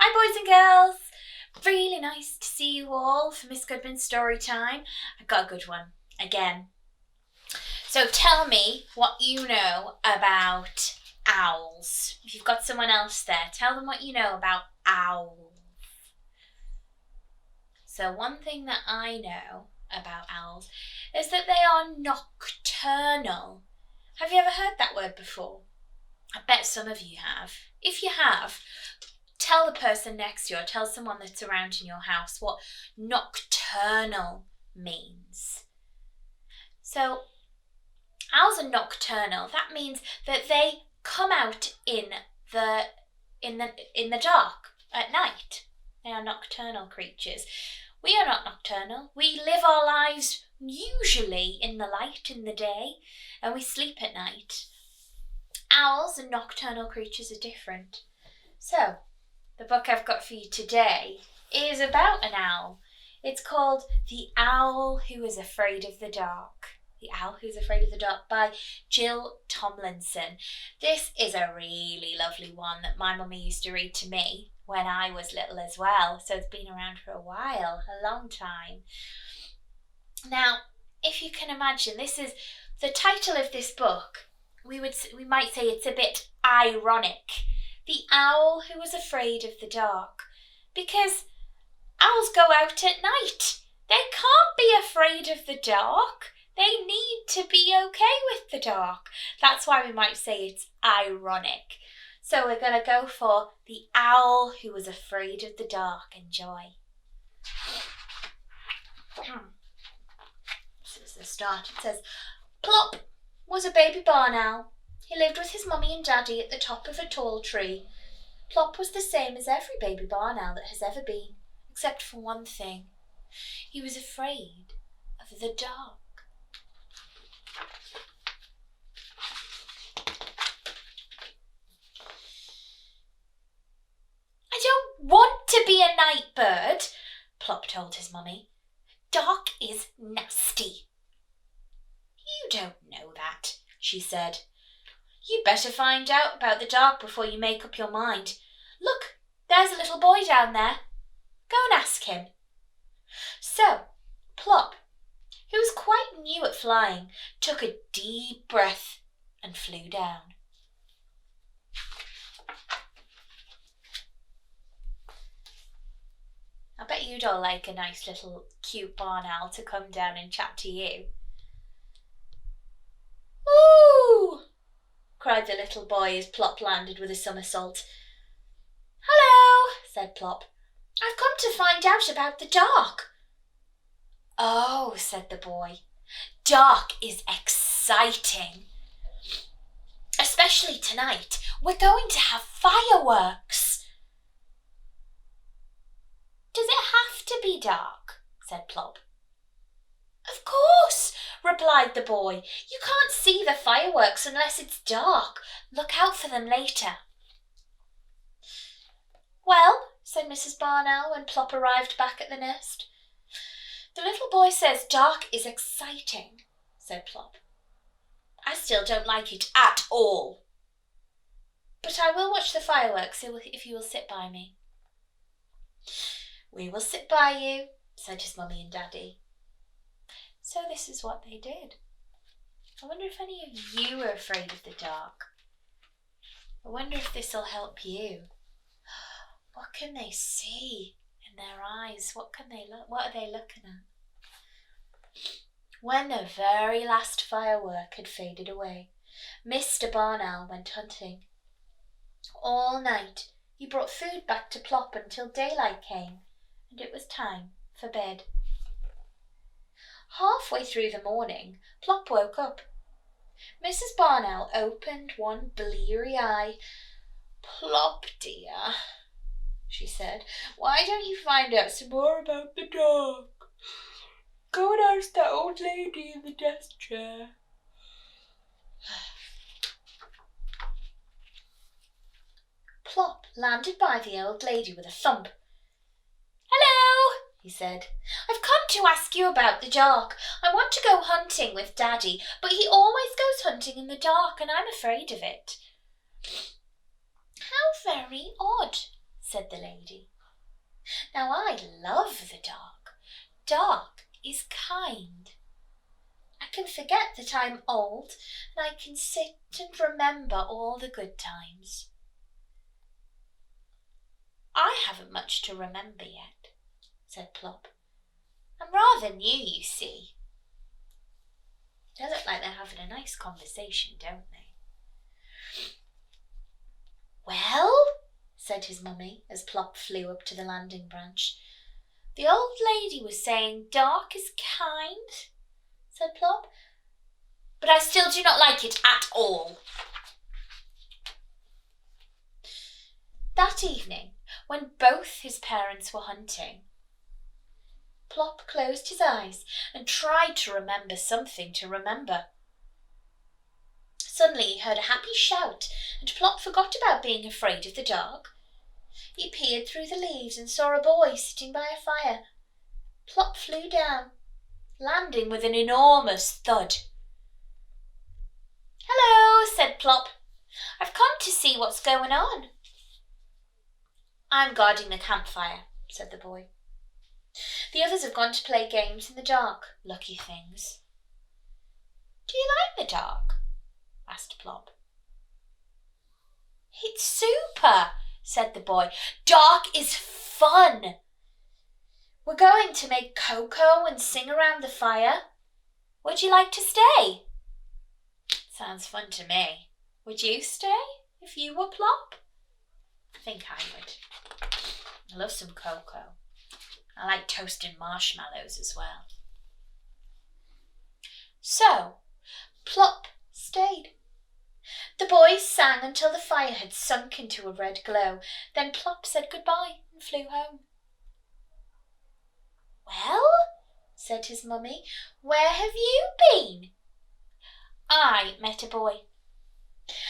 Hi boys and girls, really nice to see you all for Miss Goodman's story time. I've got a good one again. So tell me what you know about owls. If you've got someone else there, tell them what you know about owls. So one thing that I know about owls is that they are nocturnal. Have you ever heard that word before? I bet some of you have. If you have, tell the person next to you or tell someone that's around in your house what nocturnal means. So owls are nocturnal. That means that they come out in the dark at night. They are nocturnal creatures. We are not nocturnal. We live our lives usually in the light in the day and we sleep at night. Owls and nocturnal creatures are different. So, the book I've got for you today is about an owl. It's called The Owl Who Was Afraid of the Dark. The Owl Who's Afraid of the Dark by Jill Tomlinson. This is a really lovely one that my mummy used to read to me when I was little as well. So it's been around for a while, a long time. Now, if you can imagine, this is the title of this book. We might say it's a bit ironic. The Owl Who Was Afraid of the Dark. Because owls go out at night. They can't be afraid of the dark. They need to be okay with the dark. That's why we might say it's ironic. So we're going to go for The Owl Who Was Afraid of the Dark. Enjoy. This is the start. It says, Plop was a baby barn owl. He lived with his mummy and daddy at the top of a tall tree. Plop was the same as every baby barn owl that has ever been, except for one thing. He was afraid of the dark. I don't want to be a night bird, Plop told his mummy. Dark is nasty. You don't know that, she said. You better find out about the dark before you make up your mind. Look, there's a little boy down there. Go and ask him. So, Plop, who was quite new at flying, took a deep breath and flew down. I bet you'd all like a nice little cute barn owl to come down and chat to you. Ooh! Cried the little boy as Plop landed with a somersault. Hello, said Plop. I've come to find out about the dark. Oh, said the boy. Dark is exciting. Especially tonight. We're going to have fireworks. Does it have to be dark? Said Plop. Of course, replied the boy. You can't see the fireworks unless it's dark. Look out for them later. Well, said Mrs. Barn Owl when Plop arrived back at the nest. The little boy says dark is exciting, said Plop. I still don't like it at all. But I will watch the fireworks if you will sit by me. We will sit by you, said his mummy and daddy. So this is what they did. I wonder if any of you are afraid of the dark. I wonder if this will help you. What can they see in their eyes? What are they looking at? When the very last firework had faded away, Mr. Barn Owl went hunting. All night he brought food back to Plop until daylight came, and it was time for bed. Halfway through the morning, Plop woke up. Mrs. Barn Owl opened one bleary eye. Plop, dear, she said, why don't you find out some more about the dark? Go and ask that old lady in the desk chair. Plop landed by the old lady with a thump. Hello, he said. I've come to ask you about the dark. I want to go hunting with Daddy, but he always goes hunting in the dark and I'm afraid of it. How very odd, said the lady. Now I love the dark. Dark is kind. I can forget that I'm old, and I can sit and remember all the good times. I haven't much to remember yet, said Plop. I'm rather new, you see. They look like they're having a nice conversation, don't they? Well, said his mummy as Plop flew up to the landing branch. The old lady was saying dark is kind, said Plop, but I still do not like it at all. That evening, when both his parents were hunting, Plop closed his eyes and tried to remember something to remember. Suddenly he heard a happy shout, and Plop forgot about being afraid of the dark. He peered through the leaves and saw a boy sitting by a fire. Plop flew down, landing with an enormous thud. Hello, said Plop. I've come to see what's going on. I'm guarding the campfire, said the boy. The others have gone to play games in the dark, lucky things. Do you like the dark? Asked Plop. It's super, said the boy. Dark is fun. We're going to make cocoa and sing around the fire. Would you like to stay? Sounds fun to me. Would you stay if you were Plop? I think I would. I love some cocoa. I like toasting marshmallows as well. So, Plop stayed. The boys sang until the fire had sunk into a red glow. Then Plop said goodbye and flew home. Well, said his mummy, where have you been? I met a boy,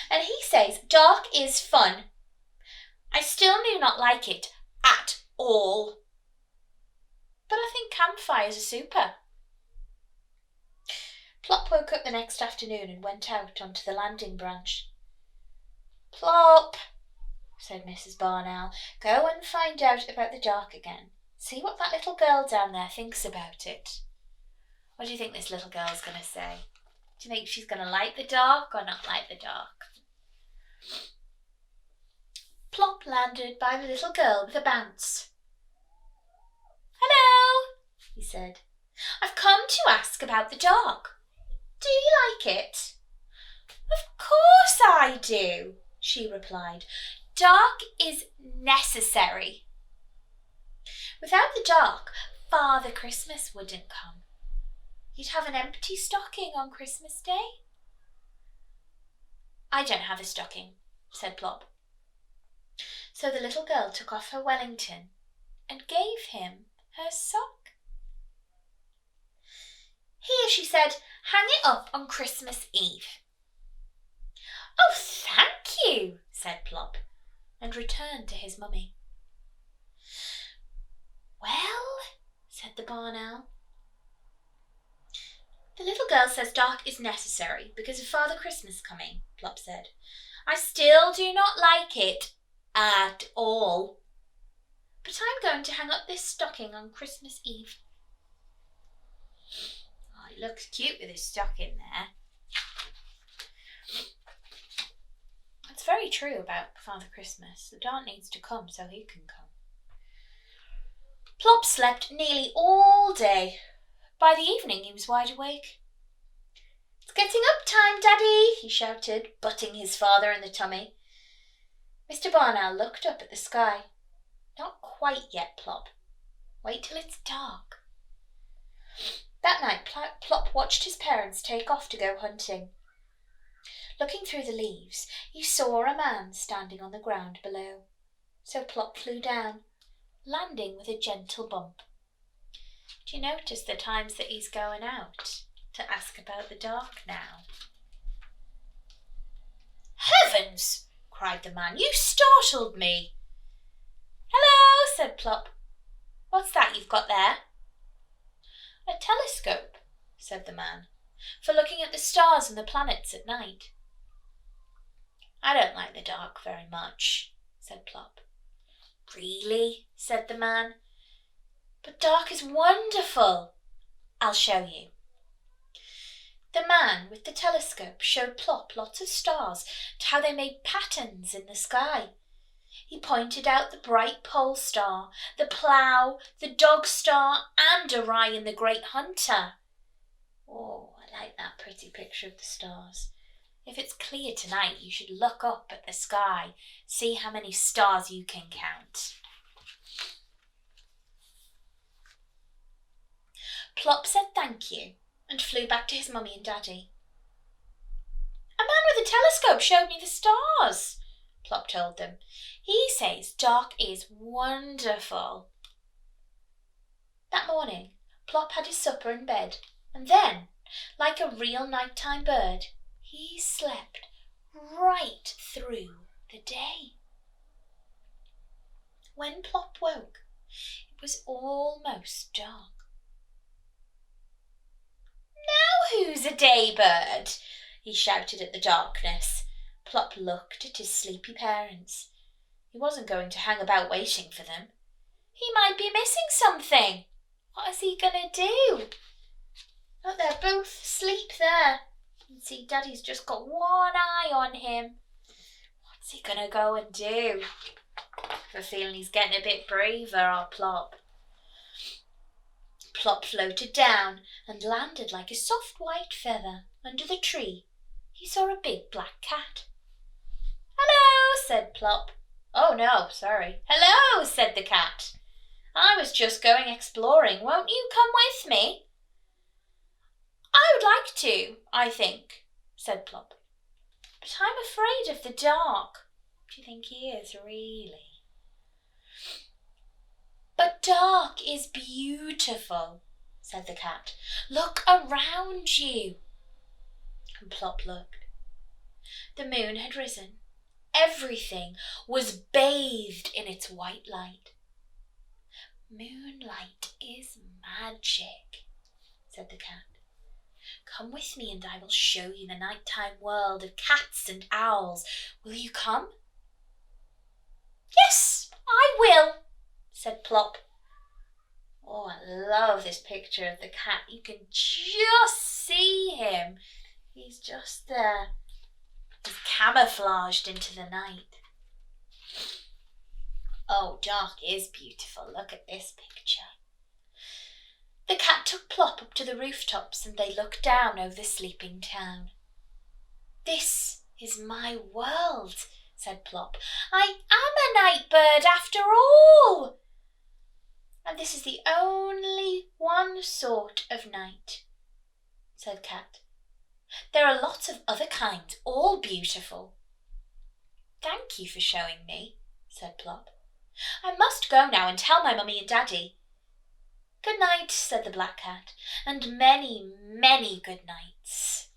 and he says dark is fun. I still do not like it at all. But I think campfires are super. Plop woke up the next afternoon and went out onto the landing branch. Plop, said Mrs. Barn Owl, go and find out about the dark again. See what that little girl down there thinks about it. What do you think this little girl's going to say? Do you think she's going to like the dark or not like the dark? Plop landed by the little girl with a bounce. Hello, he said. I've come to ask about the dark. Do you like it? Of course I do, she replied. Dark is necessary. Without the dark, Father Christmas wouldn't come. You'd have an empty stocking on Christmas Day. I don't have a stocking, said Plop. So the little girl took off her Wellington and gave him her sock. Here, she said, hang it up on Christmas Eve. Oh, thank you, said Plop, and returned to his mummy. Well, said the barn owl. The little girl says dark is necessary because of Father Christmas coming, Plop said. I still do not like it at all. But I'm going to hang up this stocking on Christmas Eve. Oh, he looks cute with his stocking there. It's very true about Father Christmas. The dark needs to come so he can come. Plop slept nearly all day. By the evening he was wide awake. It's getting up time, Daddy, he shouted, butting his father in the tummy. Mr. Barn Owl looked up at the sky. Not quite yet, Plop. Wait till it's dark. That night Plop watched his parents take off to go hunting. Looking through the leaves, he saw a man standing on the ground below. So Plop flew down, landing with a gentle bump. Do you notice the times that he's going out to ask about the dark now? Heavens! Cried the man. You startled me. Hello, said Plop. What's that you've got there? A telescope, said the man, for looking at the stars and the planets at night. I don't like the dark very much, said Plop. Really? Said the man. But dark is wonderful. I'll show you. The man with the telescope showed Plop lots of stars and how they made patterns in the sky. He pointed out the bright pole star, the plough, the dog star, and Orion the great hunter. Oh, I like that pretty picture of the stars. If it's clear tonight, you should look up at the sky, see how many stars you can count. Plop said thank you and flew back to his mummy and daddy. A man with a telescope showed me the stars, Plop told them. He says dark is wonderful. That morning, Plop had his supper in bed, and then, like a real nighttime bird, he slept right through the day. When Plop woke, it was almost dark. Now who's a daybird? He shouted at the darkness. Plop looked at his sleepy parents. He wasn't going to hang about waiting for them. He might be missing something. What is he going to do? Oh, they're both asleep there. You can see Daddy's just got one eye on him. What's he going to go and do? I have a feeling he's getting a bit braver, our Plop. Plop floated down and landed like a soft white feather under the tree. He saw a big black cat. Hello, said Plop. Oh no, sorry. Hello, said the cat. I was just going exploring. Won't you come with me? I would like to, I think, said Plop. But I'm afraid of the dark. Do you think he is, really? But dark is beautiful, said the cat. Look around you. And Plop looked. The moon had risen. Everything was bathed in its white light. Moonlight is magic, said the cat. Come with me and I will show you the nighttime world of cats and owls. Will you come? Yes, I will, said Plop. Oh, I love this picture of the cat. You can just see him. He's just there. He's camouflaged into the night. Oh, dark is beautiful. Look at this picture. The cat took Plop up to the rooftops and they looked down over the sleeping town. This is my world, said Plop. I am a night bird after all. And this is the only one sort of night, said Cat. There are lots of other kinds, all beautiful. Thank you for showing me, said Plop. I must go now and tell my mummy and daddy. Good night, said the black cat, and many, many good nights.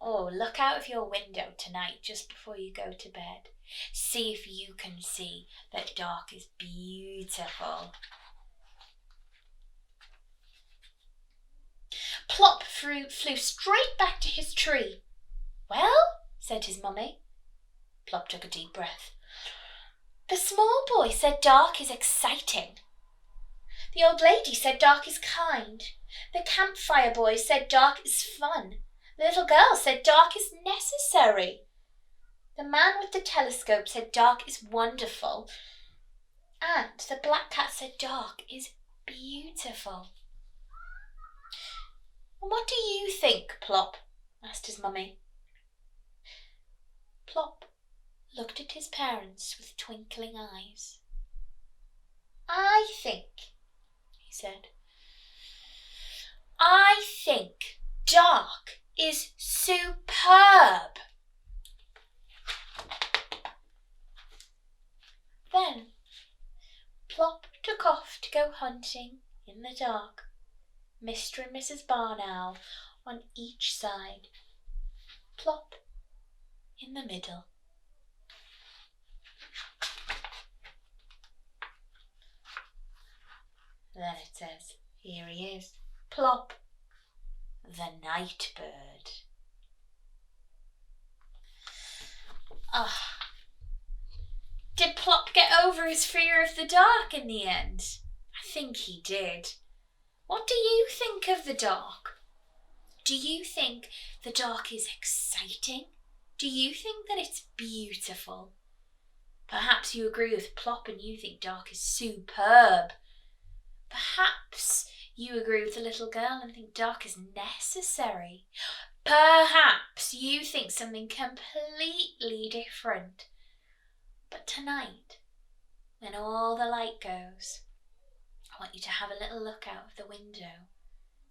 Oh, look out of your window tonight just before you go to bed. See if you can see that dark is beautiful. Plop flew straight back to his tree. Well, said his mummy. Plop took a deep breath. The small boy said dark is exciting. The old lady said dark is kind. The campfire boy said dark is fun. The little girl said dark is necessary. The man with the telescope said dark is wonderful. And the black cat said dark is beautiful. And what do you think, Plop? Asked his mummy. Plop looked at his parents with twinkling eyes. I think, he said, I think dark is superb. Then Plop took off to go hunting in the dark, Mr. and Mrs. Barn Owl on each side, Plop in the middle. Then it says, here he is, Plop, the night bird. Ah, did Plop Plop get over his fear of the dark in the end? I think he did. What do you think of the dark? Do you think the dark is exciting? Do you think that it's beautiful? Perhaps you agree with Plop and you think dark is superb. Perhaps you agree with the little girl and think dark is necessary. Perhaps you think something completely different. But tonight, when all the light goes, I want you to have a little look out of the window,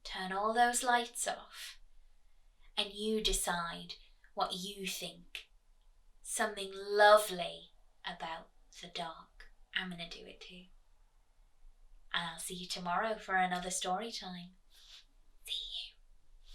turn all those lights off, and you decide what you think. Something lovely about the dark. I'm going to do it too. And I'll see you tomorrow for another story time.